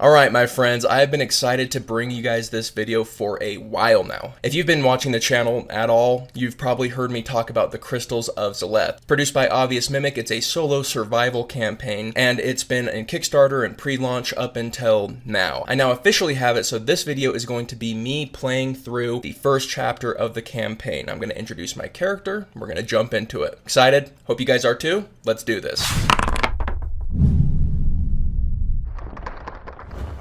Alright my friends, I've been excited to bring you guys this video for a while now. If you've been watching the channel at all, you've probably heard me talk about the Crystals of Zleth. Produced by Obvious Mimic, it's a solo survival campaign, and it's been in Kickstarter and pre-launch up until now. I now officially have it, so this video is going to be me playing through the first chapter of the campaign. I'm going to introduce my character, we're going to jump into it. Excited? Hope you guys are too. Let's do this.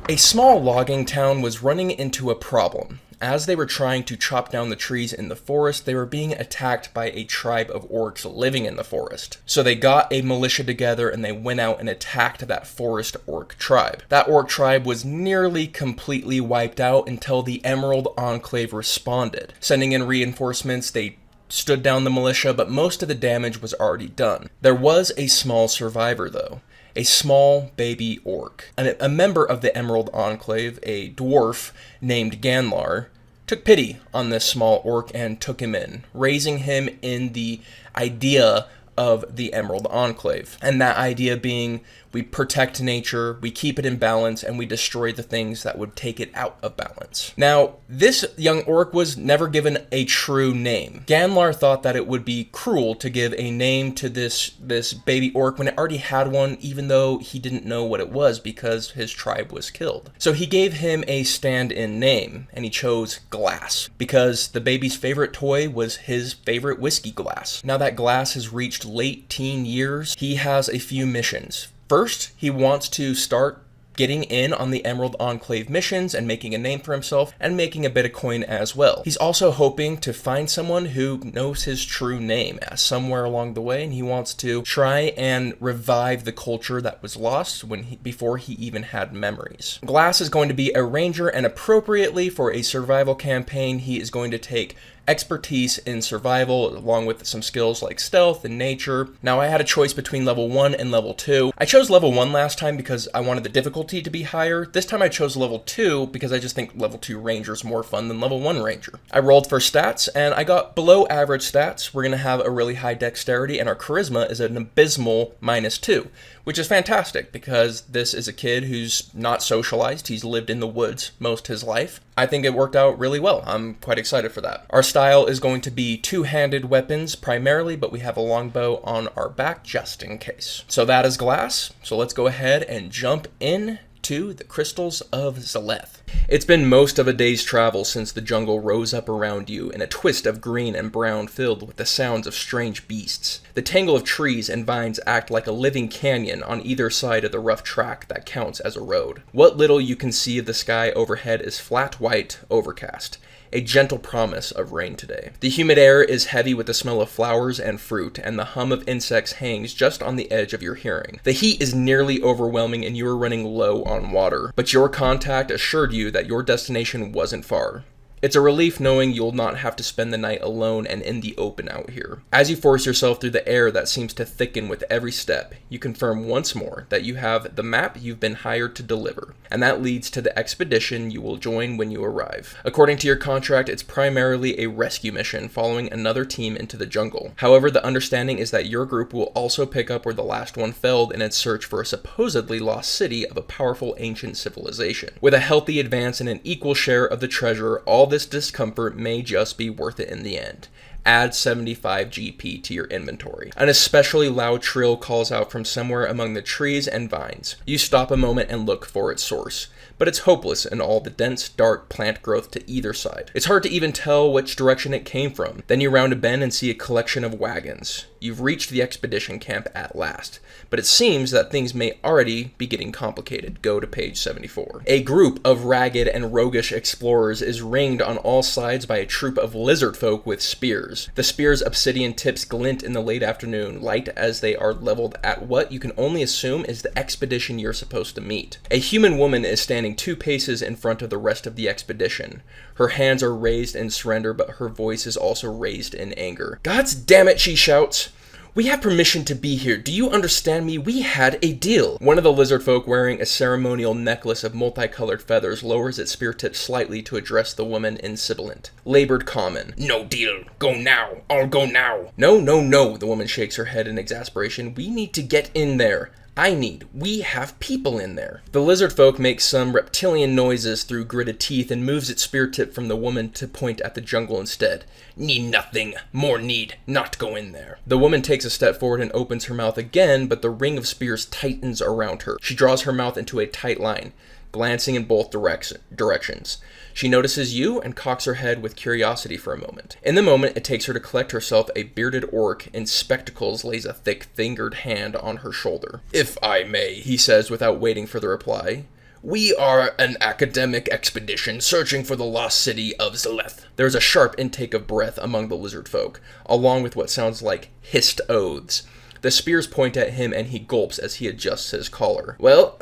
A small logging town was running into a problem. As they were trying to chop down the trees in the forest, they were being attacked by a tribe of orcs living in the forest. So they got a militia together and they went out and attacked that forest orc tribe. That orc tribe was nearly completely wiped out until the Emerald Enclave responded. Sending in reinforcements, they stood down the militia, but most of the damage was already done. There was a small survivor though. A small baby orc. A member of the Emerald Enclave, a dwarf named Ganlar, took pity on this small orc and took him in, raising him in the idea of the Emerald Enclave. And that idea being, we protect nature, we keep it in balance, and we destroy the things that would take it out of balance. Now, this young orc was never given a true name. Ganlar thought that it would be cruel to give a name to this baby orc when it already had one, even though he didn't know what it was because his tribe was killed. So he gave him a stand-in name, and he chose Glass, because the baby's favorite toy was his favorite whiskey glass. Now that Glass has reached late teen years, he has a few missions. First, he wants to start getting in on the Emerald Enclave missions and making a name for himself and making a bit of coin as well. He's also hoping to find someone who knows his true name somewhere along the way, and he wants to try and revive the culture that was lost before he even had memories. Glass is going to be a ranger, and appropriately for a survival campaign, he is going to take expertise in survival along with some skills like stealth and nature. Now I had a choice between level 1 and level 2. I chose level 1 last time because I wanted the difficulty to be higher. This time I chose level 2 because I just think level 2 ranger is more fun than level 1 ranger. I rolled for stats and I got below average stats. We're going to have a really high dexterity and our charisma is an abysmal -2, which is fantastic because this is a kid who's not socialized. He's lived in the woods most his life. I think it worked out really well. I'm quite excited for that. Our style is going to be two-handed weapons primarily, but we have a longbow on our back just in case. So that is Glass. So let's go ahead and jump in to the Crystals of Zleth. It's been most of a day's travel since the jungle rose up around you in a twist of green and brown filled with the sounds of strange beasts. The tangle of trees and vines act like a living canyon on either side of the rough track that counts as a road. What little you can see of the sky overhead is flat white, overcast. A gentle promise of rain today. The humid air is heavy with the smell of flowers and fruit, and the hum of insects hangs just on the edge of your hearing. The heat is nearly overwhelming and you are running low on water, but your contact assured you that your destination wasn't far. It's a relief knowing you'll not have to spend the night alone and in the open out here. As you force yourself through the air that seems to thicken with every step, you confirm once more that you have the map you've been hired to deliver, and that leads to the expedition you will join when you arrive. According to your contract, it's primarily a rescue mission following another team into the jungle. However, the understanding is that your group will also pick up where the last one failed in its search for a supposedly lost city of a powerful ancient civilization. With a healthy advance and an equal share of the treasure, all this discomfort may just be worth it in the end. Add 75 GP to your inventory. An especially loud trill calls out from somewhere among the trees and vines. You stop a moment and look for its source, but it's hopeless in all the dense, dark plant growth to either side. It's hard to even tell which direction it came from. Then you round a bend and see a collection of wagons. You've reached the expedition camp at last, but it seems that things may already be getting complicated. Go to page 74. A group of ragged and roguish explorers is ringed on all sides by a troop of lizard folk with spears. The spears' obsidian tips glint in the late afternoon light as they are leveled at what you can only assume is the expedition you're supposed to meet. A human woman is standing 2 paces in front of the rest of the expedition. Her hands are raised in surrender, but her voice is also raised in anger. "God's damn it," she shouts. "We have permission to be here. Do you understand me? We had a deal." One of the lizard folk wearing a ceremonial necklace of multicolored feathers lowers its spear tip slightly to address the woman in sibilant, labored common. "No deal. Go now. I'll go now." "No, no, no." The woman shakes her head in exasperation. "We need to get in there. We have people in there. The lizard folk makes some reptilian noises through gritted teeth and moves its spear tip from the woman to point at the jungle instead. Need nothing. More need not go in there. The woman takes a step forward and opens her mouth again, but the ring of spears tightens around her. She draws her mouth into a tight line, glancing in both directions. She notices you and cocks her head with curiosity for a moment. In the moment it takes her to collect herself, a bearded orc in spectacles lays a thick-fingered hand on her shoulder. If I may, he says without waiting for the reply. We are an academic expedition searching for the lost city of Zleth. There's a sharp intake of breath among the lizard folk, along with what sounds like hissed oaths. The spears point at him and he gulps as he adjusts his collar. Well,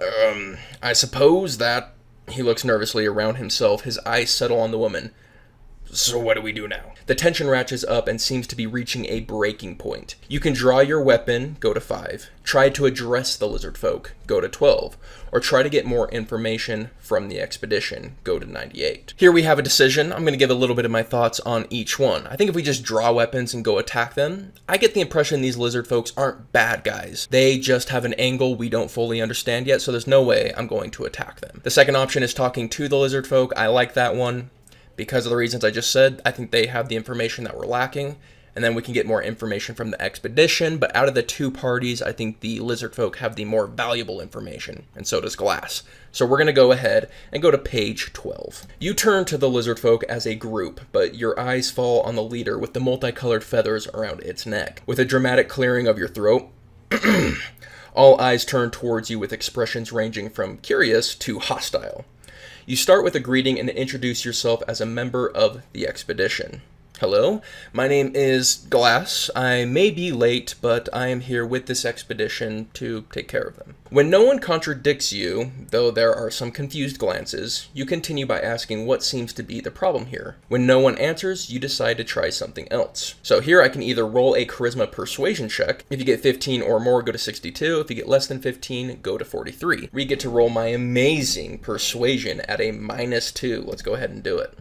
I suppose that... He looks nervously around himself, his eyes settle on the woman. So what do we do now? The tension ratchets up and seems to be reaching a breaking point. You can draw your weapon, go to 5. Try to address the lizard folk, go to 12. Or try to get more information from the expedition, go to 98. Here we have a decision. I'm going to give a little bit of my thoughts on each one. I think if we just draw weapons and go attack them, I get the impression these lizard folks aren't bad guys. They just have an angle we don't fully understand yet, so there's no way I'm going to attack them. The second option is talking to the lizard folk. I like that one. Because of the reasons I just said, I think they have the information that we're lacking, and then we can get more information from the expedition, but out of the two parties, I think the lizard folk have the more valuable information, and so does Glass. So we're going to go ahead and go to page 12. You turn to the lizard folk as a group, but your eyes fall on the leader with the multicolored feathers around its neck. With a dramatic clearing of your throat, all eyes turn towards you with expressions ranging from curious to hostile. You start with a greeting and introduce yourself as a member of the expedition. Hello, my name is Glass. I may be late, but I am here with this expedition to take care of them. When no one contradicts you, though there are some confused glances, you continue by asking what seems to be the problem here. When no one answers, you decide to try something else. So here I can either roll a charisma persuasion check. If you get 15 or more, go to 62. If you get less than 15, go to 43. We get to roll my amazing persuasion at a -2. Let's go ahead and do it.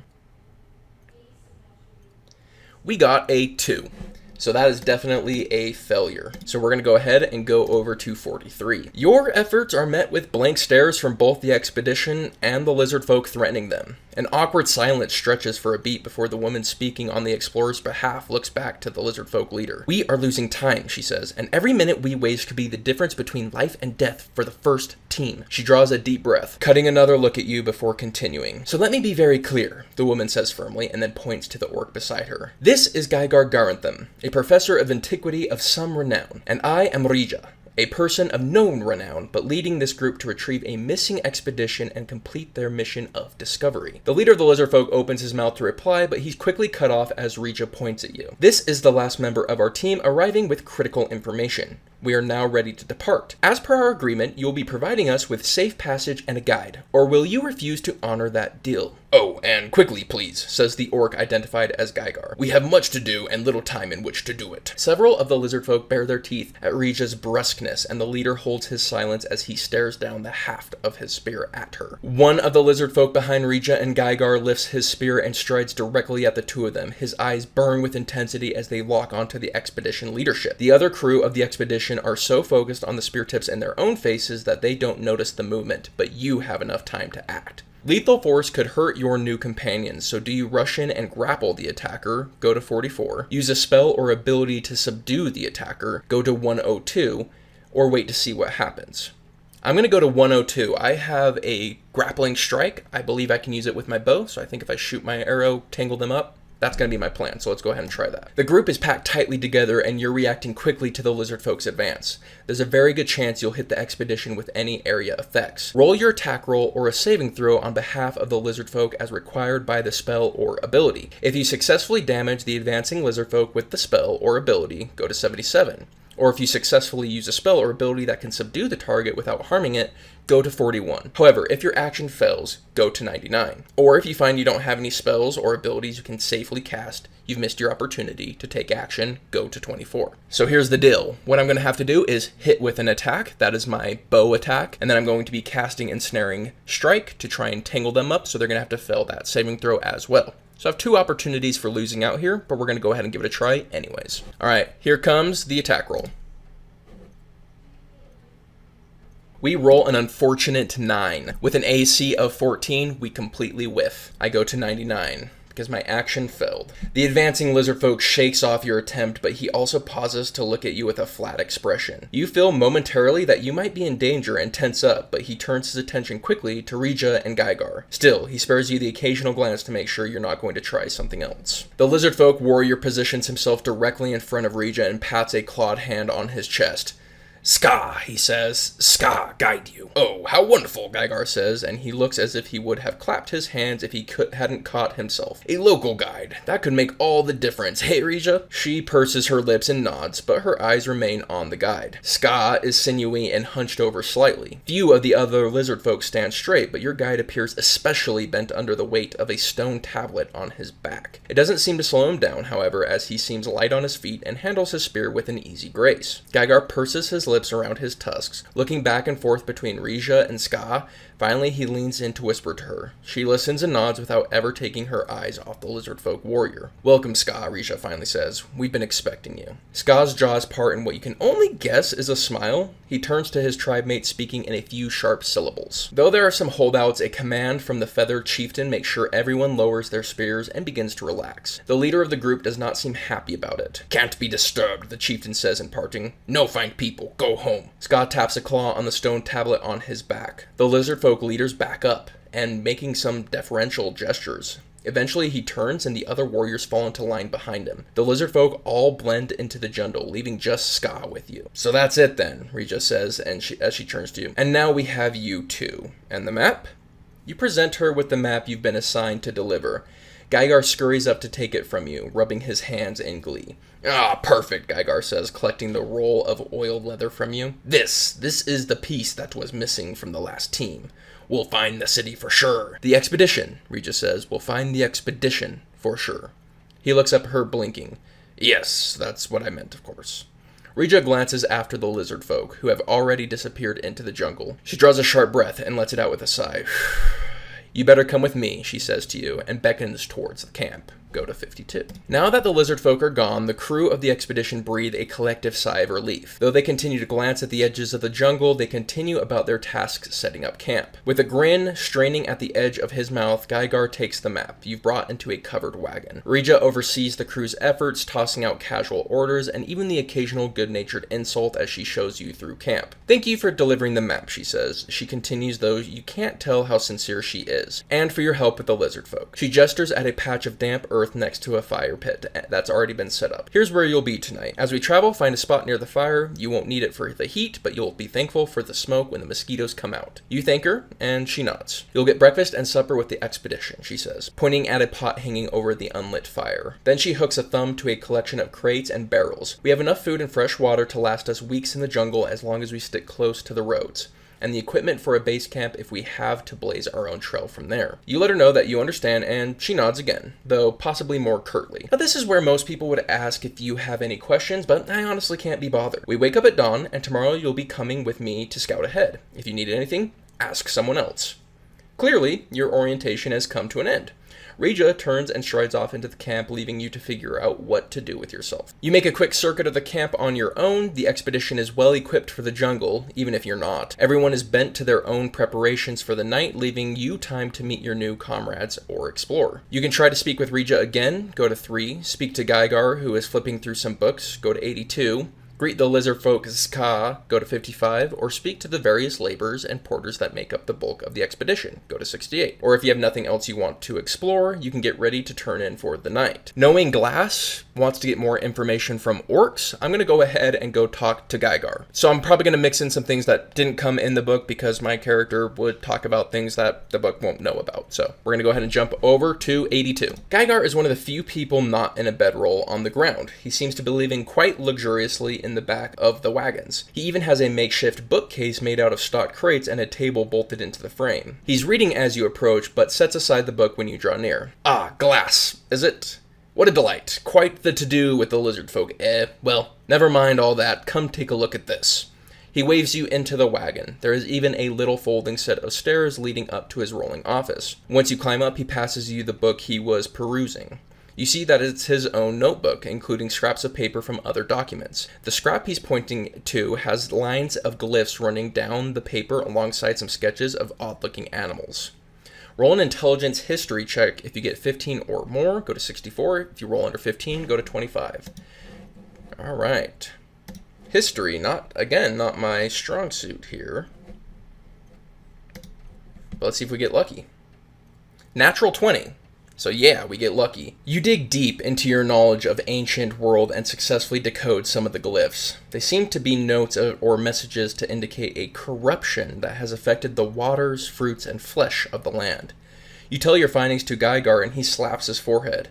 We got a 2. So that is definitely a failure. So we're going to go ahead and go over to 43. Your efforts are met with blank stares from both the expedition and the lizard folk threatening them. An awkward silence stretches for a beat before the woman speaking on the explorer's behalf looks back to the lizard folk leader. We are losing time, she says, and every minute we waste could be the difference between life and death for the first team. She draws a deep breath, cutting another look at you before continuing. So let me be very clear, the woman says firmly, and then points to the orc beside her. This is Gygar Garantham, a professor of antiquity of some renown, and I am Rija, a person of known renown, but leading this group to retrieve a missing expedition and complete their mission of discovery. The leader of the lizard folk opens his mouth to reply, but he's quickly cut off as Rija points at you. This is the last member of our team arriving with critical information. We are now ready to depart. As per our agreement, you will be providing us with safe passage and a guide, or will you refuse to honor that deal? Oh, and quickly please, says the orc identified as Gygar. We have much to do and little time in which to do it. Several of the lizard folk bare their teeth at Rija's brusqueness, and the leader holds his silence as he stares down the haft of his spear at her. One of the lizard folk behind Rija and Gygar lifts his spear and strides directly at the two of them. His eyes burn with intensity as they lock onto the expedition leadership. The other crew of the expedition are so focused on the spear tips in their own faces that they don't notice the movement, but you have enough time to act. Lethal force could hurt your new companions, so do you rush in and grapple the attacker? Go to 44. Use a spell or ability to subdue the attacker? Go to 102, or wait to see what happens. I'm going to go to 102. I have a grappling strike. I believe I can use it with my bow, so I think if I shoot my arrow, tangle them up, that's going to be my plan, so let's go ahead and try that. The group is packed tightly together, and you're reacting quickly to the lizard folks' advance. There's a very good chance you'll hit the expedition with any area effects. Roll your attack roll or a saving throw on behalf of the lizard folk as required by the spell or ability. If you successfully damage the advancing lizard folk with the spell or ability, go to 77. Or if you successfully use a spell or ability that can subdue the target without harming it, go to 41. However, if your action fails, go to 99. Or if you find you don't have any spells or abilities you can safely cast, you've missed your opportunity to take action, go to 24. So here's the deal. What I'm going to have to do is hit with an attack. That is my bow attack. And then I'm going to be casting Ensnaring Strike to try and tangle them up, so they're going to have to fail that saving throw as well. So I have 2 opportunities for losing out here, but we're going to go ahead and give it a try anyways. All right, here comes the attack roll. We roll an unfortunate 9. With an AC of 14, we completely whiff. I go to 99. Because my action failed. The advancing lizard folk shakes off your attempt, but he also pauses to look at you with a flat expression. You feel momentarily that you might be in danger and tense up, but he turns his attention quickly to Rija and Gygar. Still, he spares you the occasional glance to make sure you're not going to try something else. The lizard folk warrior positions himself directly in front of Rija and pats a clawed hand on his chest. Ska, he says. Ska, guide you. Oh, how wonderful, Gygar says, and he looks as if he would have clapped his hands if he hadn't caught himself. A local guide. That could make all the difference. Hey, Rija? She purses her lips and nods, but her eyes remain on the guide. Ska is sinewy and hunched over slightly. Few of the other lizard folk stand straight, but your guide appears especially bent under the weight of a stone tablet on his back. It doesn't seem to slow him down, however, as he seems light on his feet and handles his spear with an easy grace. Gygar purses his lips around his tusks, looking back and forth between Rija and Ska. Finally, he leans in to whisper to her. She listens and nods without ever taking her eyes off the lizard folk warrior. Welcome, Ska, Rija finally says. We've been expecting you. Ska's jaws part in what you can only guess is a smile. He turns to his tribe mate, speaking in a few sharp syllables. Though there are some holdouts, a command from the feathered chieftain makes sure everyone lowers their spears and begins to relax. The leader of the group does not seem happy about it. Can't be disturbed, the chieftain says in parting. No fine people, go home. Ska taps a claw on the stone tablet on his back. The lizard folk leaders back up, and making some deferential gestures. Eventually he turns and the other warriors fall into line behind him. The lizard folk all blend into the jungle, leaving just Ska with you. So that's it then, Rija says, and as she turns to you. And now we have you too. And the map? You present her with the map you've been assigned to deliver. Gygar scurries up to take it from you, rubbing his hands in glee. Ah, perfect, Gygar says, collecting the roll of oiled leather from you. This is the piece that was missing from the last team. We'll find the city for sure. The expedition, Rija says. We'll find the expedition for sure. He looks up at her, blinking. Yes, that's what I meant, of course. Rija glances after the lizard folk, who have already disappeared into the jungle. She draws a sharp breath and lets it out with a sigh. You better come with me, she says to you, and beckons towards the camp. Go to 52. Now that the lizard folk are gone, the crew of the expedition breathe a collective sigh of relief. Though they continue to glance at the edges of the jungle, they continue about their tasks setting up camp. With a grin straining at the edge of his mouth, Gygar takes the map you've brought into a covered wagon. Rija oversees the crew's efforts, tossing out casual orders and even the occasional good-natured insult as she shows you through camp. Thank you for delivering the map, she says. She continues, though you can't tell how sincere she is. And for your help with the lizard folk. She gestures at a patch of damp earth next to a fire pit that's already been set up. Here's where you'll be tonight. As we travel, find a spot near the fire. You won't need it for the heat, but you'll be thankful for the smoke when the mosquitoes come out. You thank her, and she nods. You'll get breakfast and supper with the expedition, she says, pointing at a pot hanging over the unlit fire. Then she hooks a thumb to a collection of crates and barrels. We have enough food and fresh water to last us weeks in the jungle as long as we stick close to the roads, and the equipment for a base camp if we have to blaze our own trail from there. You let her know that you understand, and she nods again, though possibly more curtly. Now this is where most people would ask if you have any questions, but I honestly can't be bothered. We wake up at dawn, and tomorrow you'll be coming with me to scout ahead. If you need anything, ask someone else. Clearly, your orientation has come to an end. Rija turns and strides off into the camp, leaving you to figure out what to do with yourself. You make a quick circuit of the camp on your own. The expedition is well equipped for the jungle, even if you're not. Everyone is bent to their own preparations for the night, leaving you time to meet your new comrades or explore. You can try to speak with Rija again, go to 3, speak to Gygar, who is flipping through some books, go to 82, greet the lizard folk Ska, go to 55, or speak to the various laborers and porters that make up the bulk of the expedition, go to 68. Or if you have nothing else you want to explore, you can get ready to turn in for the night. Knowing Glass wants to get more information from orcs, I'm going to go ahead and go talk to Gygar. So I'm probably going to mix in some things that didn't come in the book because my character would talk about things that the book won't know about. So we're going to go ahead and jump over to 82. Gygar is one of the few people not in a bedroll on the ground. He seems to be living quite luxuriously in the back of the wagons. He even has a makeshift bookcase made out of stock crates and a table bolted into the frame. He's reading as you approach, but sets aside the book when you draw near. Ah, Glass, is it? What a delight. Quite the to-do with the lizard folk. Well, never mind all that. Come take a look at this. He waves you into the wagon. There is even a little folding set of stairs leading up to his rolling office. Once you climb up, he passes you the book he was perusing. You see that it's his own notebook, including scraps of paper from other documents. The scrap he's pointing to has lines of glyphs running down the paper alongside some sketches of odd-looking animals. Roll an intelligence history check. If you get 15 or more, go to 64. If you roll under 15, go to 25. All right. History, not my strong suit here. But let's see if we get lucky. Natural 20. So yeah, we get lucky. You dig deep into your knowledge of ancient world and successfully decode some of the glyphs. They seem to be notes or messages to indicate a corruption that has affected the waters, fruits, and flesh of the land. You tell your findings to Gygar and he slaps his forehead.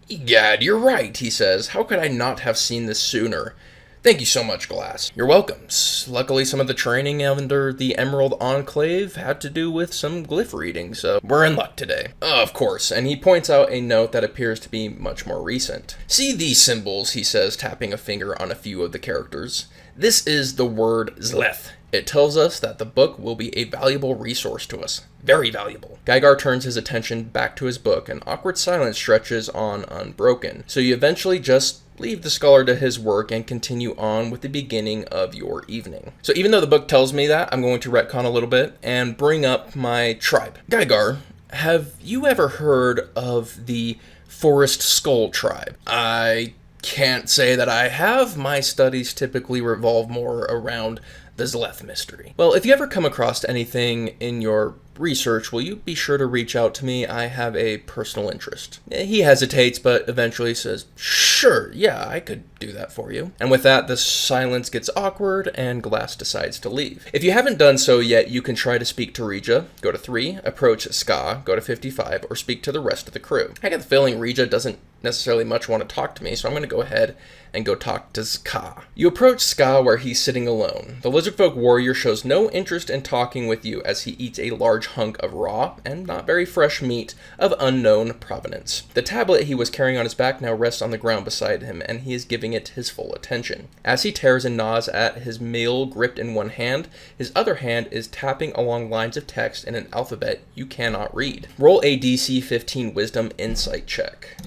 Egad, you're right, he says. How could I not have seen this sooner? Thank you so much, Glass. You're welcome. Luckily, some of the training under the Emerald Enclave had to do with some glyph reading, so we're in luck today. Of course, and he points out a note that appears to be much more recent. See these symbols, he says, tapping a finger on a few of the characters. This is the word Zleth. It tells us that the book will be a valuable resource to us. Very valuable. Gygar turns his attention back to his book, and awkward silence stretches on unbroken. So you eventually just leave the scholar to his work and continue on with the beginning of your evening. So even though the book tells me that, I'm going to retcon a little bit and bring up my tribe. Gygar, have you ever heard of the Forest Skull tribe? I can't say that I have. My studies typically revolve more around the Zleth mystery. Well, if you ever come across anything in your research, will you be sure to reach out to me? I have a personal interest. He hesitates, but eventually says, sure, yeah, I could do that for you. And with that, the silence gets awkward, and Glass decides to leave. If you haven't done so yet, you can try to speak to Regia, go to 3, approach Ska, go to 55, or speak to the rest of the crew. I get the feeling Regia doesn't necessarily much want to talk to me, so I'm going to go ahead and go talk to Ska. You approach Ska where he's sitting alone. The lizardfolk warrior shows no interest in talking with you as he eats a large hunk of raw and not very fresh meat of unknown provenance. The tablet he was carrying on his back now rests on the ground beside him, and he is giving it his full attention. As he tears and gnaws at his meal gripped in one hand, his other hand is tapping along lines of text in an alphabet you cannot read. Roll a DC 15 Wisdom Insight check.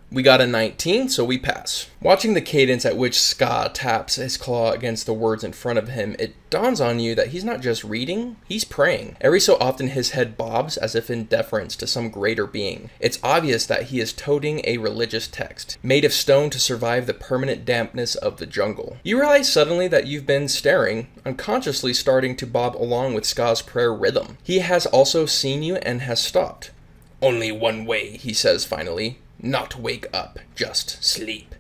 We got a 19, so we pass. Watching the cadence at which Ska taps his claw against the words in front of him, it dawns on you that he's not just reading, he's praying. Every so often his head bobs as if in deference to some greater being. It's obvious that he is toting a religious text, made of stone to survive the permanent dampness of the jungle. You realize suddenly that you've been staring, unconsciously starting to bob along with Ska's prayer rhythm. He has also seen you and has stopped. Only one way, he says finally. Not wake up, just sleep.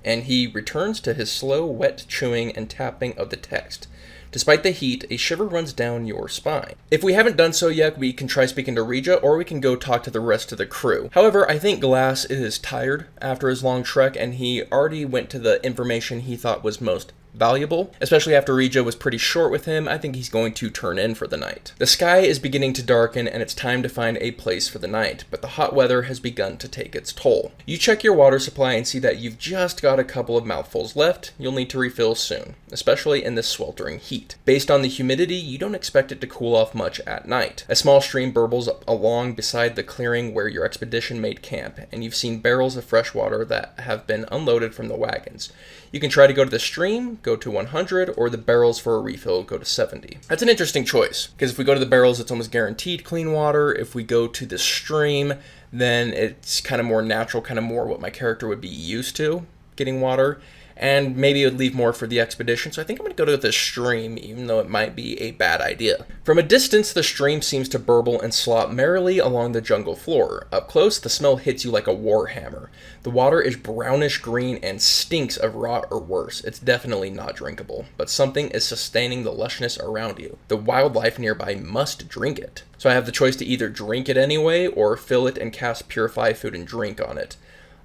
And he returns to his slow, wet chewing and tapping of the text. Despite the heat, a shiver runs down your spine. If we haven't done so yet, we can try speaking to Regia, or we can go talk to the rest of the crew. However, I think Glass is tired after his long trek, and he already went to the information he thought was most valuable. Especially after Regia was pretty short with him, I think he's going to turn in for the night. The sky is beginning to darken and it's time to find a place for the night, but the hot weather has begun to take its toll. You check your water supply and see that you've just got a couple of mouthfuls left. You'll need to refill soon, especially in this sweltering heat. Based on the humidity, you don't expect it to cool off much at night. A small stream burbles along beside the clearing where your expedition made camp, and you've seen barrels of fresh water that have been unloaded from the wagons. You can try to go to the stream, go to 100, or the barrels for a refill, go to 70. That's an interesting choice, because if we go to the barrels, it's almost guaranteed clean water. If we go to the stream, then it's kind of more natural, kind of more what my character would be used to, getting water. And maybe it would leave more for the expedition, so I think I'm going to go to the stream, even though it might be a bad idea. From a distance, the stream seems to burble and slop merrily along the jungle floor. Up close, the smell hits you like a war hammer. The water is brownish green and stinks of rot or worse. It's definitely not drinkable, but something is sustaining the lushness around you. The wildlife nearby must drink it. So I have the choice to either drink it anyway, or fill it and cast Purify Food and Drink on it.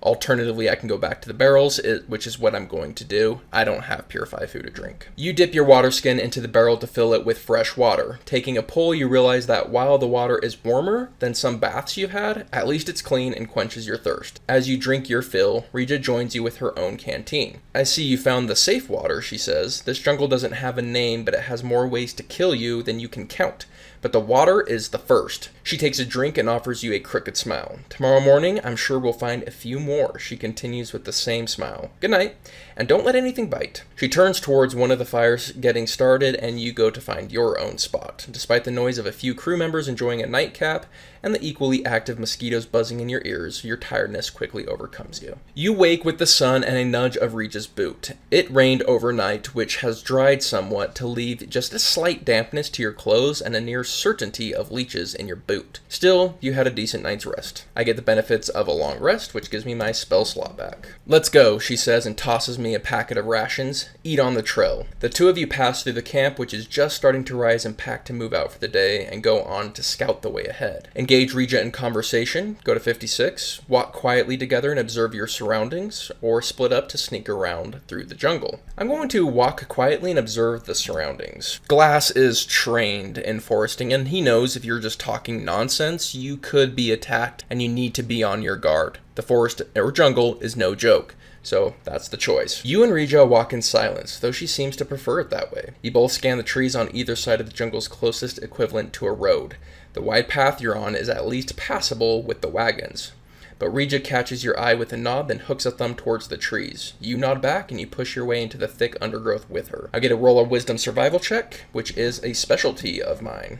Alternatively, I can go back to the barrels, which is what I'm going to do. I don't have purified food to drink. You dip your water skin into the barrel to fill it with fresh water. Taking a pull, you realize that while the water is warmer than some baths you've had, at least it's clean and quenches your thirst. As you drink your fill, Rija joins you with her own canteen. I see you found the safe water, she says. This jungle doesn't have a name, but it has more ways to kill you than you can count. But the water is the first. She takes a drink and offers you a crooked smile. Tomorrow morning, I'm sure we'll find a few more, she continues with the same smile. Good night, and don't let anything bite. She turns towards one of the fires getting started, and you go to find your own spot. Despite the noise of a few crew members enjoying a nightcap, and the equally active mosquitoes buzzing in your ears, your tiredness quickly overcomes you. You wake with the sun and a nudge of Rija's boot. It rained overnight, which has dried somewhat to leave just a slight dampness to your clothes and a near certainty of leeches in your boot. Still, you had a decent night's rest. I get the benefits of a long rest, which gives me my spell slot back. Let's go, she says and tosses me a packet of rations. Eat on the trail. The two of you pass through the camp, which is just starting to rise and pack to move out for the day, and go on to scout the way ahead. Engage Rija in conversation, go to 56, walk quietly together and observe your surroundings, or split up to sneak around through the jungle. I'm going to walk quietly and observe the surroundings. Glass is trained in foresting, and he knows if you're just talking nonsense, you could be attacked and you need to be on your guard. The forest or jungle is no joke. So that's the choice. You and Rija walk in silence, though she seems to prefer it that way. You both scan the trees on either side of the jungle's closest equivalent to a road. The wide path you're on is at least passable with the wagons. But Rija catches your eye with a nod, then hooks a thumb towards the trees. You nod back and you push your way into the thick undergrowth with her. I get a roll a wisdom survival check, which is a specialty of mine.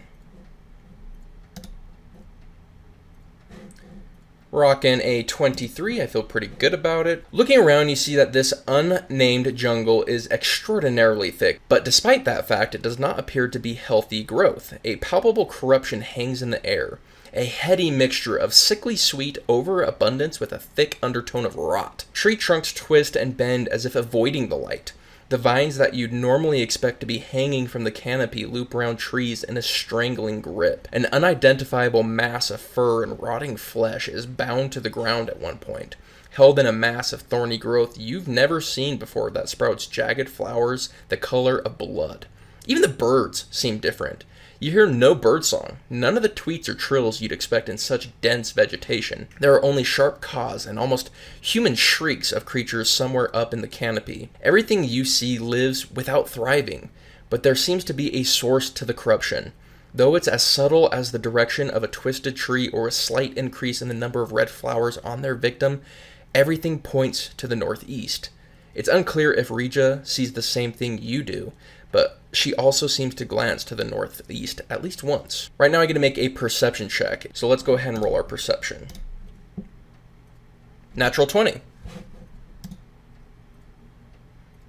Rocking a 23, I feel pretty good about it. Looking around, you see that this unnamed jungle is extraordinarily thick, but despite that fact, it does not appear to be healthy growth. A palpable corruption hangs in the air. A heady mixture of sickly sweet overabundance with a thick undertone of rot. Tree trunks twist and bend as if avoiding the light. The vines that you'd normally expect to be hanging from the canopy loop around trees in a strangling grip. An unidentifiable mass of fur and rotting flesh is bound to the ground at one point, held in a mass of thorny growth you've never seen before that sprouts jagged flowers the color of blood. Even the birds seem different. You hear no birdsong, none of the tweets or trills you'd expect in such dense vegetation. There are only sharp caws and almost human shrieks of creatures somewhere up in the canopy. Everything you see lives without thriving, but there seems to be a source to the corruption. Though it's as subtle as the direction of a twisted tree or a slight increase in the number of red flowers on their victim, everything points to the northeast. It's unclear if Rija sees the same thing you do, but she also seems to glance to the northeast at least once. Right now I get to make a perception check, so let's go ahead and roll our perception. Natural 20.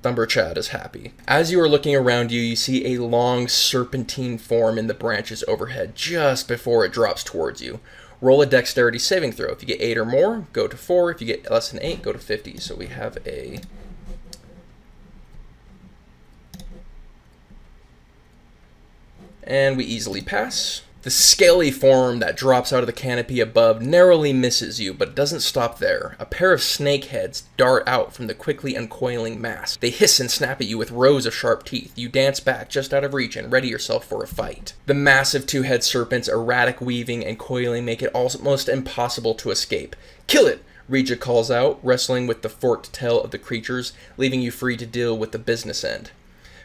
Thumber Chad is happy. As you are looking around you, you see a long serpentine form in the branches overhead just before it drops towards you. Roll a dexterity saving throw. If you get 8 or more, go to 4. If you get less than 8, go to 50. So we have a... and we easily pass. The scaly form that drops out of the canopy above narrowly misses you, but doesn't stop there. A pair of snake heads dart out from the quickly uncoiling mass. They hiss and snap at you with rows of sharp teeth. You dance back just out of reach and ready yourself for a fight. The massive two-head serpent's erratic weaving and coiling make it almost impossible to escape. Kill it! Rija calls out, wrestling with the forked tail of the creatures, leaving you free to deal with the business end.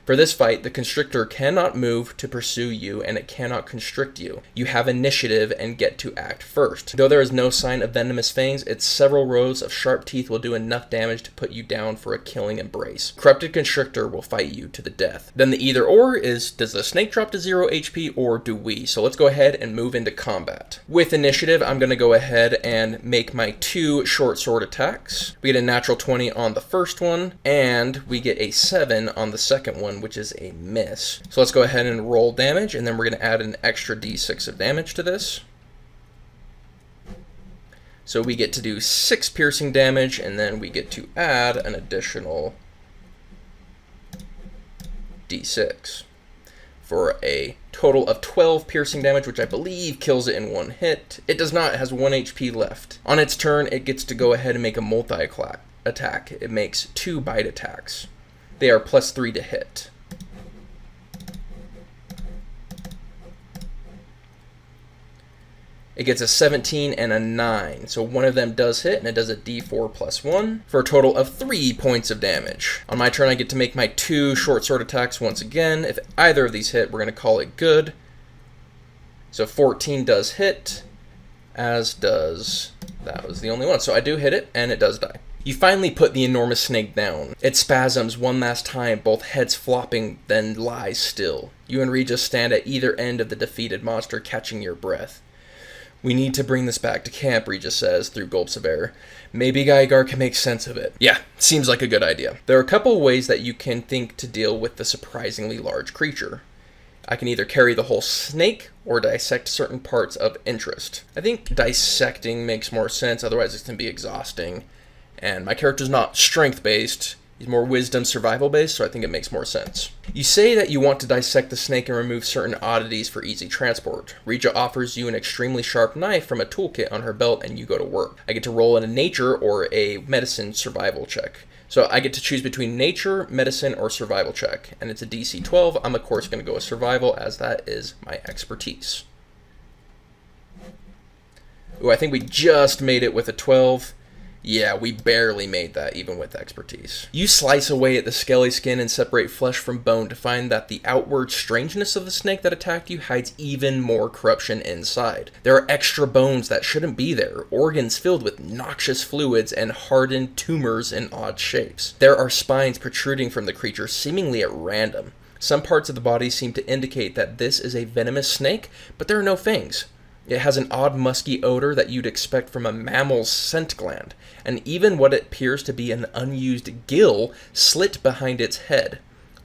For this fight, the constrictor cannot move to pursue you, and it cannot constrict you. You have initiative and get to act first. Though there is no sign of venomous fangs, its several rows of sharp teeth will do enough damage to put you down for a killing embrace. Corrupted constrictor will fight you to the death. Then the either or is, does the snake drop to 0 HP or do we? So let's go ahead and move into combat. With initiative, I'm going to go ahead and make my 2 short sword attacks. We get a natural 20 on the first one, and we get a 7 on the second one, which is a miss. So let's go ahead and roll damage, and then we're going to add an extra d6 of damage to this. So we get to do 6 piercing damage, and then we get to add an additional d6. for a total of 12 piercing damage, which I believe kills it in one hit. It does not. It has 1 HP left. On its turn, it gets to go ahead and make a multi-attack. It makes 2 bite attacks. They are +3 to hit. It gets a 17 and a 9, so one of them does hit, and it does a d4 +1 for a total of 3 points of damage. On my turn, I get to make my 2 short sword attacks once again. If either of these hit, we're going to call it good. So 14 does hit, as does... that was the only one. So I do hit it, and it does die. You finally put the enormous snake down. It spasms one last time, both heads flopping, then lies still. You and Regis stand at either end of the defeated monster, catching your breath. "We need to bring this back to camp," Regis says through gulps of air. "Maybe Geigar can make sense of it." Yeah, seems like a good idea. There are a couple of ways that you can think to deal with the surprisingly large creature. I can either carry the whole snake or dissect certain parts of interest. I think dissecting makes more sense, otherwise it can be exhausting. And my character's not strength-based. He's more wisdom survival-based, so I think it makes more sense. You say that you want to dissect the snake and remove certain oddities for easy transport. Rija offers you an extremely sharp knife from a toolkit on her belt, and you go to work. I get to roll in a nature or a medicine survival check. So I get to choose between nature, medicine, or survival check, and it's a DC 12. I'm of course going to go with survival, as that is my expertise. Ooh, I think we just made it with a 12. Yeah, we barely made that, even with expertise. You slice away at the scaly skin and separate flesh from bone to find that the outward strangeness of the snake that attacked you hides even more corruption inside. There are extra bones that shouldn't be there, organs filled with noxious fluids, and hardened tumors in odd shapes. There are spines protruding from the creature, seemingly at random. Some parts of the body seem to indicate that this is a venomous snake, but there are no fangs. It has an odd musky odor that you'd expect from a mammal's scent gland, and even what appears to be an unused gill slit behind its head.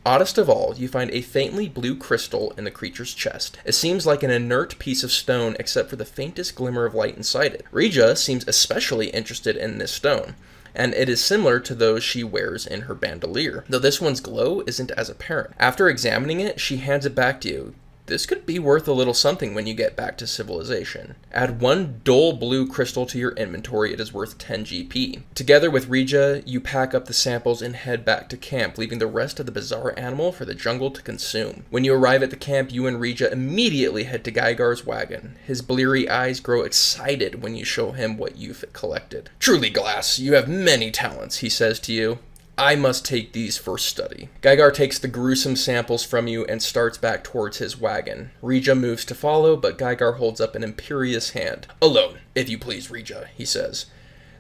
Oddest of all, you find a faintly blue crystal in the creature's chest. It seems like an inert piece of stone except for the faintest glimmer of light inside it. Rija seems especially interested in this stone, and it is similar to those she wears in her bandolier, though this one's glow isn't as apparent. After examining it, she hands it back to you. This could be worth a little something when you get back to civilization. Add 1 dull blue crystal to your inventory, it is worth 10 GP. Together with Rija, you pack up the samples and head back to camp, leaving the rest of the bizarre animal for the jungle to consume. When you arrive at the camp, you and Rija immediately head to Geigar's wagon. His bleary eyes grow excited when you show him what you've collected. "Truly, Glass, you have many talents," he says to you. "I must take these for study." Geigar takes the gruesome samples from you and starts back towards his wagon. Rija moves to follow, but Geigar holds up an imperious hand. "Alone, if you please, Rija," he says.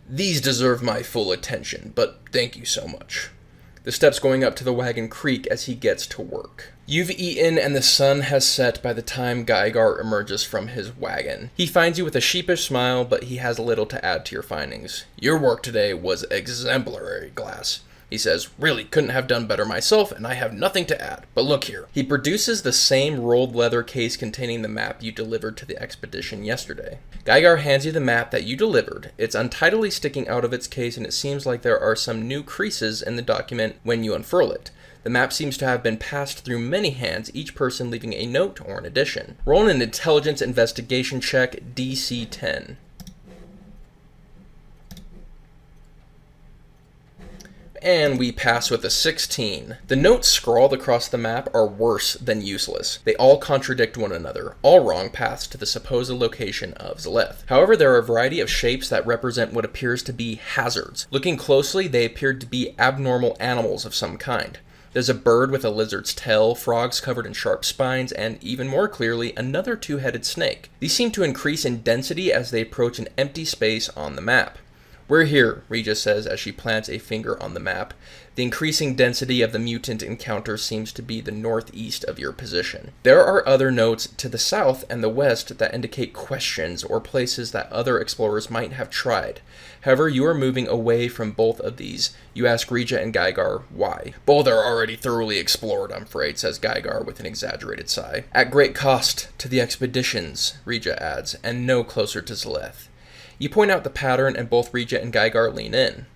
"These deserve my full attention, but thank you so much." The steps going up to the wagon creak as he gets to work. You've eaten and the sun has set by the time Geigar emerges from his wagon. He finds you with a sheepish smile, but he has little to add to your findings. "Your work today was exemplary, Glass," he says. "Really couldn't have done better myself, and I have nothing to add. But look here." He produces the same rolled leather case containing the map you delivered to the expedition yesterday. Geigar hands you the map that you delivered. It's untidily sticking out of its case, and it seems like there are some new creases in the document when you unfurl it. The map seems to have been passed through many hands, each person leaving a note or an addition. Roll an intelligence investigation check, DC 10. And we pass with a 16. The notes scrawled across the map are worse than useless. They all contradict one another, all wrong paths to the supposed location of Zleth. However, there are a variety of shapes that represent what appears to be hazards. Looking closely, they appear to be abnormal animals of some kind. There's a bird with a lizard's tail, frogs covered in sharp spines, and even more clearly, another 2-headed snake. These seem to increase in density as they approach an empty space on the map. "We're here," Rija says as she plants a finger on the map. The increasing density of the mutant encounter seems to be the northeast of your position. There are other notes to the south and the west that indicate questions or places that other explorers might have tried. However, you are moving away from both of these. You ask Rija and Geigar why. "Both are already thoroughly explored, I'm afraid," says Geigar with an exaggerated sigh. "At great cost to the expeditions," Rija adds, "and no closer to Zleth." You point out the pattern, and both Rija and Geigar lean in.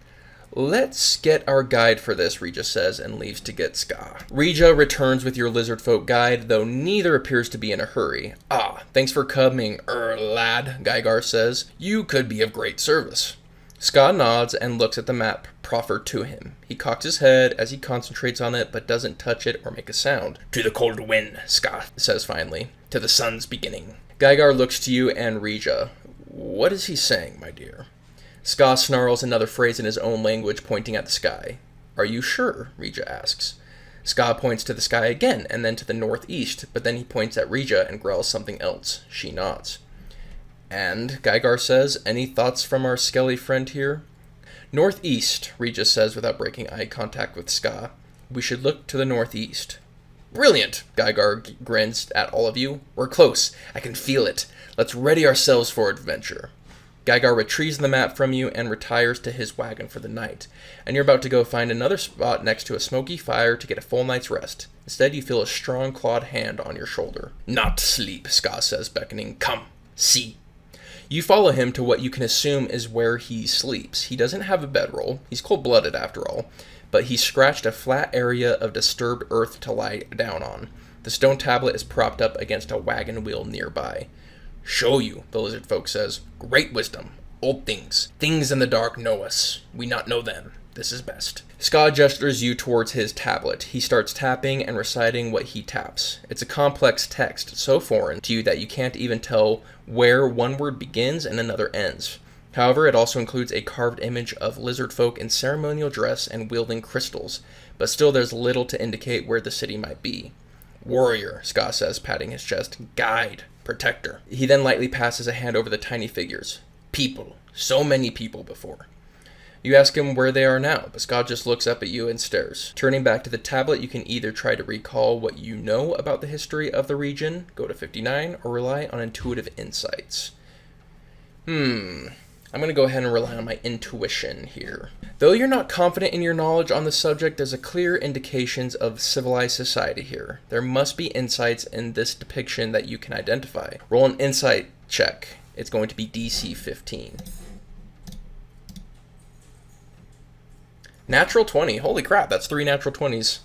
Let's get our guide for this, Rija says, and leaves to get Ska. Rija returns with your lizard folk guide, though neither appears to be in a hurry. Ah, thanks for coming, lad, Gygar says. You could be of great service. Ska nods and looks at the map proffered to him. He cocks his head as he concentrates on it, but doesn't touch it or make a sound. To the cold wind, Ska says finally. To the sun's beginning. Gygar looks to you and Rija. What is he saying, my dear? Ska snarls another phrase in his own language, pointing at the sky. Are you sure? Rija asks. Ska points to the sky again, and then to the northeast, but then he points at Rija and growls something else. She nods. And, Gygar says, any thoughts from our skelly friend here? Northeast, Rija says without breaking eye contact with Ska. We should look to the northeast. Brilliant! Gygar grins at all of you. We're close. I can feel it. Let's ready ourselves for adventure. Gygar retrieves the map from you and retires to his wagon for the night, and you're about to go find another spot next to a smoky fire to get a full night's rest. Instead, you feel a strong clawed hand on your shoulder. Not sleep, Ska says, beckoning. Come, see. You follow him to what you can assume is where he sleeps. He doesn't have a bedroll. He's cold-blooded after all, but he scratched a flat area of disturbed earth to lie down on. The stone tablet is propped up against a wagon wheel nearby. Show you, the lizard folk says. Great wisdom. Old things. Things in the dark know us. We not know them. This is best. Ska gestures you towards his tablet. He starts tapping and reciting what he taps. It's a complex text, so foreign to you that you can't even tell where one word begins and another ends. However, it also includes a carved image of lizard folk in ceremonial dress and wielding crystals, but still there's little to indicate where the city might be. Warrior, Ska says, patting his chest. Guide. Protector. He then lightly passes a hand over the tiny figures. People. So many people before. You ask him where they are now, but Ska just looks up at you and stares. Turning back to the tablet, you can either try to recall what you know about the history of the region, go to 59, or rely on intuitive insights. I'm going to go ahead and rely on my intuition here. Though you're not confident in your knowledge on the subject, there's a clear indications of civilized society here. There must be insights in this depiction that you can identify. Roll an insight check. It's going to be DC 15. Natural 20. Holy crap, that's 3 natural 20s.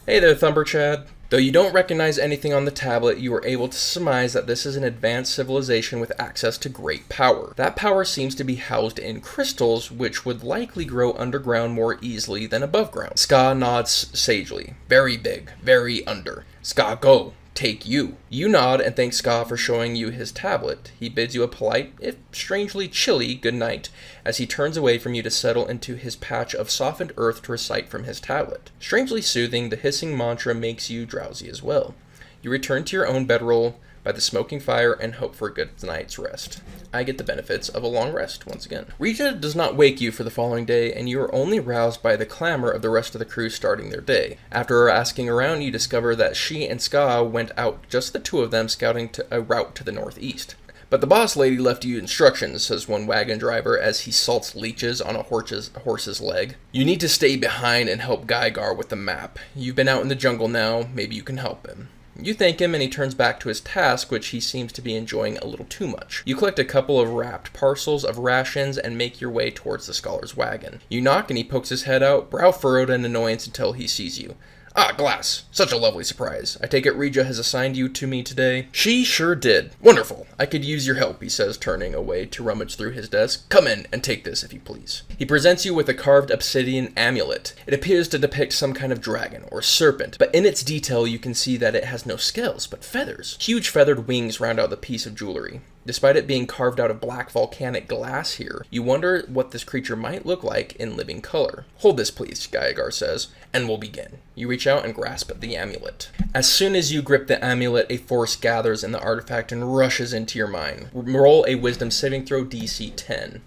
Hey there, Thumber Chad. Though you don't recognize anything on the tablet, you are able to surmise that this is an advanced civilization with access to great power. That power seems to be housed in crystals, which would likely grow underground more easily than above ground. Ska nods sagely. Very big. Very under. Ska, go. Take you. You nod and thank Ska for showing you his tablet. He bids you a polite, if strangely chilly, good night, as he turns away from you to settle into his patch of softened earth to recite from his tablet. Strangely soothing, the hissing mantra makes you drowsy as well. You return to your own bedroll by the smoking fire and hope for a good night's rest. I get the benefits of a long rest once again. Rija does not wake you for the following day, and you are only roused by the clamor of the rest of the crew starting their day. After asking around, you discover that she and Ska went out, just the two of them, scouting a route to the northeast. But the boss lady left you instructions, says one wagon driver as he salts leeches on a horse's leg. You need to stay behind and help Gygar with the map. You've been out in the jungle now, maybe you can help him. You thank him and he turns back to his task, which he seems to be enjoying a little too much. You collect a couple of wrapped parcels of rations and make your way towards the scholar's wagon. You knock and he pokes his head out, brow furrowed in annoyance until he sees you. Ah, Glass. Such a lovely surprise. I take it Rija has assigned you to me today? She sure did. Wonderful. I could use your help, he says, turning away to rummage through his desk. Come in and take this, if you please. He presents you with a carved obsidian amulet. It appears to depict some kind of dragon or serpent, but in its detail you can see that it has no scales, but feathers. Huge feathered wings round out the piece of jewelry. Despite it being carved out of black volcanic glass here, you wonder what this creature might look like in living color. Hold this please, Gygar says, and we'll begin. You reach out and grasp the amulet. As soon as you grip the amulet, a force gathers in the artifact and rushes into your mind. Roll a wisdom saving throw DC 10.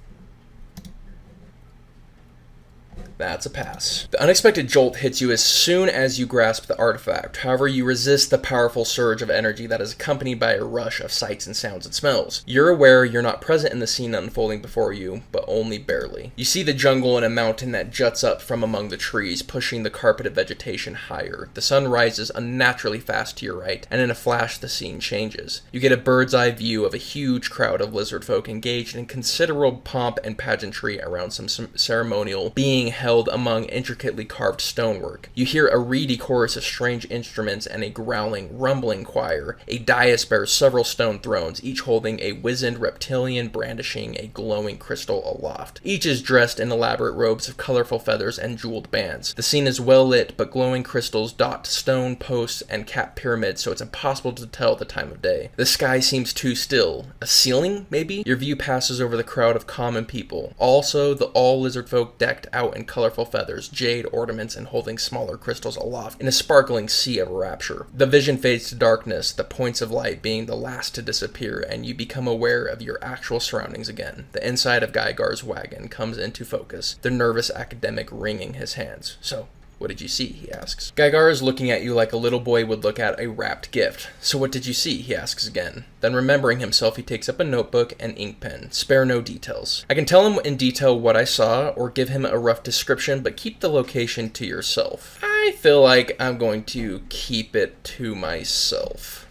That's a pass. The unexpected jolt hits you as soon as you grasp the artifact. However, you resist the powerful surge of energy that is accompanied by a rush of sights and sounds and smells. You're aware you're not present in the scene unfolding before you, but only barely. You see the jungle and a mountain that juts up from among the trees, pushing the carpeted vegetation higher. The sun rises unnaturally fast to your right, and in a flash the scene changes. You get a bird's eye view of a huge crowd of lizard folk engaged in considerable pomp and pageantry around some ceremonial being held among intricately carved stonework. You hear a reedy chorus of strange instruments and a growling, rumbling choir. A dais bears several stone thrones, each holding a wizened reptilian brandishing a glowing crystal aloft. Each is dressed in elaborate robes of colorful feathers and jeweled bands. The scene is well lit, but glowing crystals dot stone posts and cap pyramids, so it's impossible to tell the time of day. The sky seems too still. A ceiling, maybe? Your view passes over the crowd of common people. Also, the all lizard folk decked out in colorful feathers, jade ornaments, and holding smaller crystals aloft in a sparkling sea of rapture. The vision fades to darkness, the points of light being the last to disappear, and you become aware of your actual surroundings again. The inside of Gygar's wagon comes into focus, the nervous academic wringing his hands. So, what did you see? He asks. Gygar is looking at you like a little boy would look at a wrapped gift. So what did you see? He asks again. Then remembering himself, he takes up a notebook and ink pen. Spare no details. I can tell him in detail what I saw, or give him a rough description, but keep the location to yourself. I feel like I'm going to keep it to myself.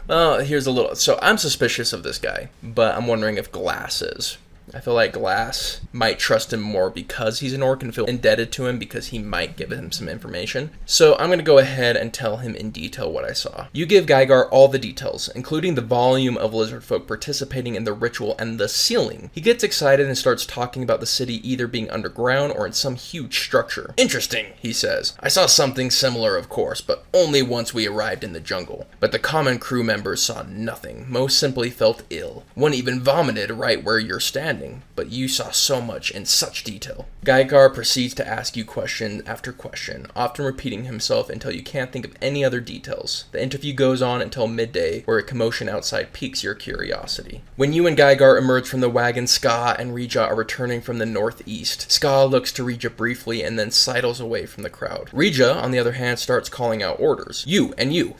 Well, here's a little... So I'm suspicious of this guy, but I'm wondering if Glass is. I feel like Glass might trust him more because he's an orc and feel indebted to him because he might give him some information. So I'm going to go ahead and tell him in detail what I saw. You give Gygar all the details, including the volume of lizard folk participating in the ritual and the ceiling. He gets excited and starts talking about the city either being underground or in some huge structure. Interesting, he says. I saw something similar, of course, but only once we arrived in the jungle. But the common crew members saw nothing. Most simply felt ill. One even vomited right where you're standing. But you saw so much in such detail. Gygar proceeds to ask you question after question, often repeating himself until you can't think of any other details. The interview goes on until midday, where a commotion outside piques your curiosity. When you and Gygar emerge from the wagon, Ska and Rija are returning from the northeast. Ska looks to Rija briefly and then sidles away from the crowd. Rija, on the other hand, starts calling out orders. You,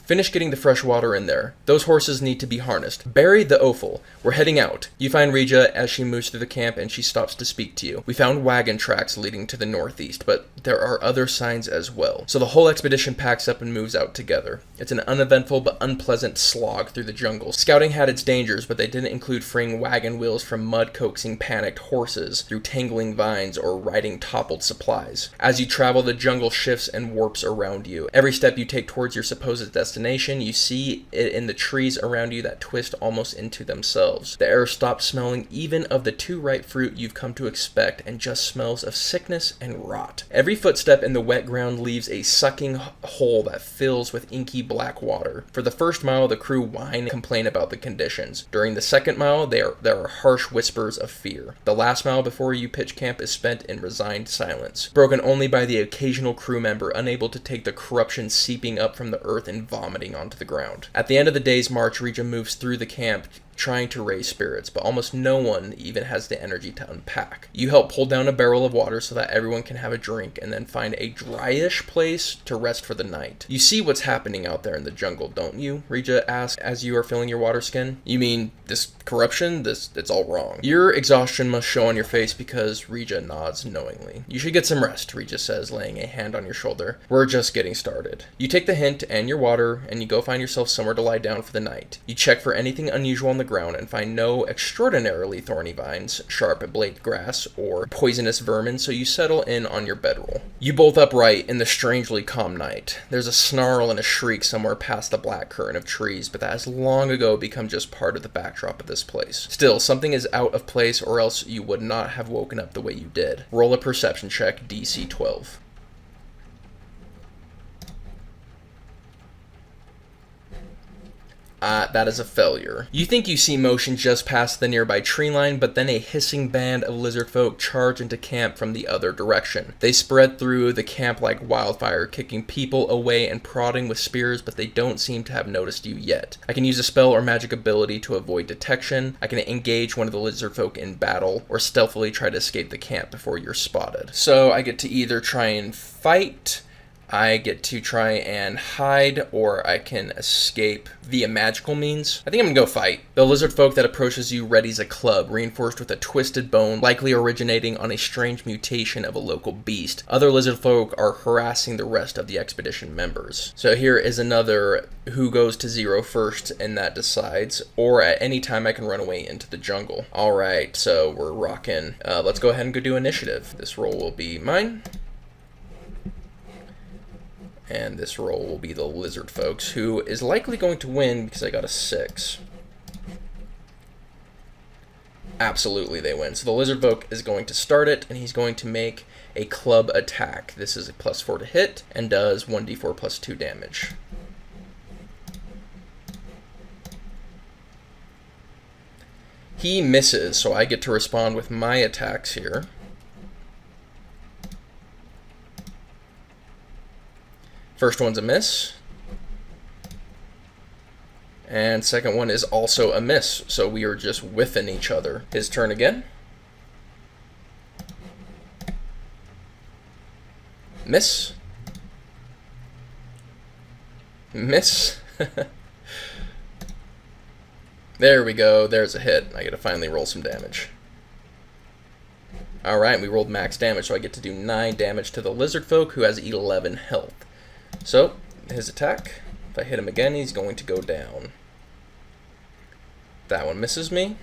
finish getting the fresh water in there. Those horses need to be harnessed. Bury the offal. We're heading out. You find Rija as she moves through the camp and she stops to speak to you. We found wagon tracks leading to the northeast, but there are other signs as well. So the whole expedition packs up and moves out together. It's an uneventful but unpleasant slog through the jungle. Scouting had its dangers, but they didn't include freeing wagon wheels from mud-coaxing panicked horses through tangling vines or riding toppled supplies. As you travel, the jungle shifts and warps around you. Every step you take towards your supposed destination, you see it in the trees around you that twist almost into themselves. The air stops smelling even of the too ripe fruit you've come to expect and just smells of sickness and rot. Every footstep in the wet ground leaves a sucking hole that fills with inky black water. For the first mile, the crew whine and complain about the conditions. During the second mile, there are harsh whispers of fear. The last mile before you pitch camp is spent in resigned silence, broken only by the occasional crew member unable to take the corruption seeping up from the earth and vomiting onto the ground. At the end of the day's march, Rija moves through the camp, trying to raise spirits, but almost no one even has the energy to unpack. You help pull down a barrel of water so that everyone can have a drink and then find a dryish place to rest for the night. You see what's happening out there in the jungle, don't you? Rija asks as you are filling your water skin. You mean this corruption? It's all wrong. Your exhaustion must show on your face because Rija nods knowingly. You should get some rest, Rija says, laying a hand on your shoulder. We're just getting started. You take the hint and your water and you go find yourself somewhere to lie down for the night. You check for anything unusual on the ground and find no extraordinarily thorny vines, sharp blade grass, or poisonous vermin, so you settle in on your bedroll. You bolt upright in the strangely calm night. There's a snarl and a shriek somewhere past the black curtain of trees, but that has long ago become just part of the backdrop of this place. Still, something is out of place or else you would not have woken up the way you did. Roll a perception check, DC 12. That is a failure. You think you see motion just past the nearby tree line, but then a hissing band of lizard folk charge into camp from the other direction. They spread through the camp like wildfire, kicking people away and prodding with spears, but they don't seem to have noticed you yet. I can use a spell or magic ability to avoid detection. I can engage one of the lizard folk in battle, or stealthily try to escape the camp before you're spotted. So I get to either try and fight, I get to try and hide, or I can escape via magical means. I think I'm gonna go fight. The lizard folk that approaches you readies a club, reinforced with a twisted bone, likely originating on a strange mutation of a local beast. Other lizard folk are harassing the rest of the expedition members. So here is another who goes to 0 first, and that decides, or at any time I can run away into the jungle. Alright, so we're rocking. Let's go ahead and go do initiative. This roll will be mine. And this roll will be the lizard folks, who is likely going to win because I got a 6. Absolutely they win. So the lizard folk is going to start it, and he's going to make a club attack. This is a +4 to hit, and does 1d4 plus 2 damage. He misses, so I get to respond with my attacks here. First one's a miss, and second one is also a miss, so we are just whiffing each other. His turn again. Miss. Miss. There we go, there's a hit. I gotta finally roll some damage. Alright, we rolled max damage, so I get to do 9 damage to the lizard folk, who has 11 health. So, his attack, if I hit him again, he's going to go down. That one misses me.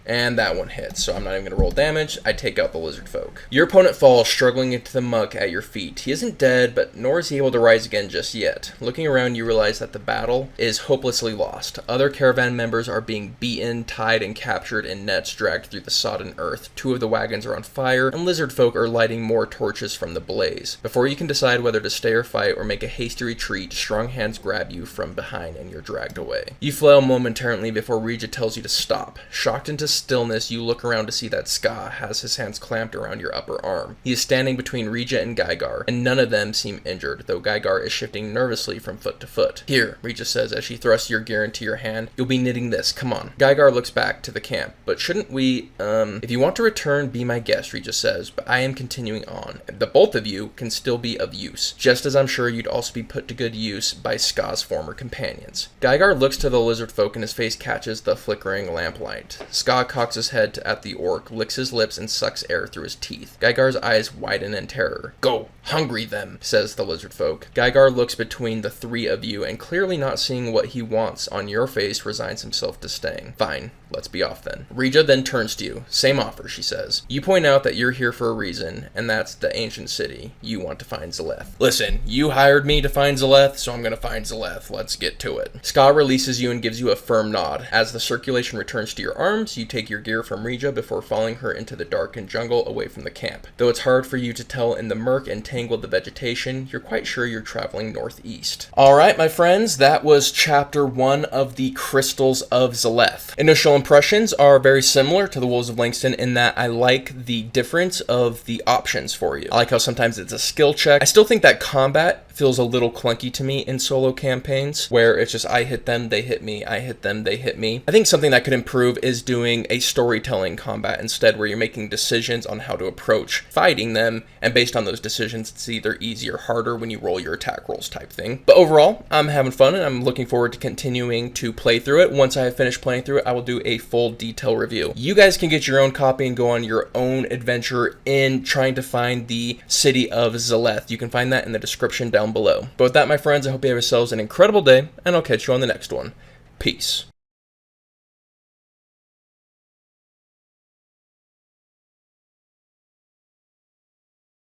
And that one hits, so I'm not even going to roll damage. I take out the lizard folk. Your opponent falls, struggling into the muck at your feet. He isn't dead, but nor is he able to rise again just yet. Looking around, you realize that the battle is hopelessly lost. Other caravan members are being beaten, tied, and captured in nets dragged through the sodden earth. 2 of the wagons are on fire, and lizard folk are lighting more torches from the blaze. Before you can decide whether to stay or fight or make a hasty retreat, strong hands grab you from behind and you're dragged away. You flail momentarily before Regia tells you to stop. Shocked into stillness, you look around to see that Ska has his hands clamped around your upper arm. He is standing between Regia and Gygar, and none of them seem injured, though Gygar is shifting nervously from foot to foot. Here, Regia says as she thrusts your gear into your hand, you'll be knitting this, come on. Gygar looks back to the camp, but shouldn't we, if you want to return, be my guest, Regia says, but I am continuing on. The both of you can still be of use, just as I'm sure you'd also be put to good use by Ska's former companions. Gygar looks to the lizard folk and his face catches the flickering lamplight. Ska cocks his head at the orc, licks his lips, and sucks air through his teeth. Gygar's eyes widen in terror. Go! Hungry them, says the lizard folk. Gygar looks between the 3 of you, and clearly not seeing what he wants on your face, resigns himself to staying. Fine, let's be off then. Regia then turns to you. Same offer, she says. You point out that you're here for a reason, and that's the ancient city. You want to find Zleth. Listen, you hired me to find Zleth, so I'm gonna find Zleth. Let's get to it. Ska releases you and gives you a firm nod. As the circulation returns to your arms, you take your gear from Regia before following her into the darkened jungle away from the camp. Though it's hard for you to tell in the murk and tangle of the vegetation, you're quite sure you're traveling northeast. Alright, my friends, that was chapter 1 of the Crystals of Zleth. Initial impressions are very similar to the Wolves of Langston in that I like the difference of the options for you. I like how sometimes it's a skill check. I still think that combat feels a little clunky to me in solo campaigns, where it's just I hit them, they hit me, I hit them, they hit me. I think something that could improve is doing a storytelling combat instead, where you're making decisions on how to approach fighting them, and based on those decisions, it's either easy or harder when you roll your attack rolls type thing. But overall, I'm having fun, and I'm looking forward to continuing to play through it. Once I have finished playing through it, I will do a full detail review. You guys can get your own copy and go on your own adventure in trying to find the city of Zleth. You can find that in the description down below. But with that, my friends, I hope you have yourselves an incredible day, and I'll catch you on the next one. Peace.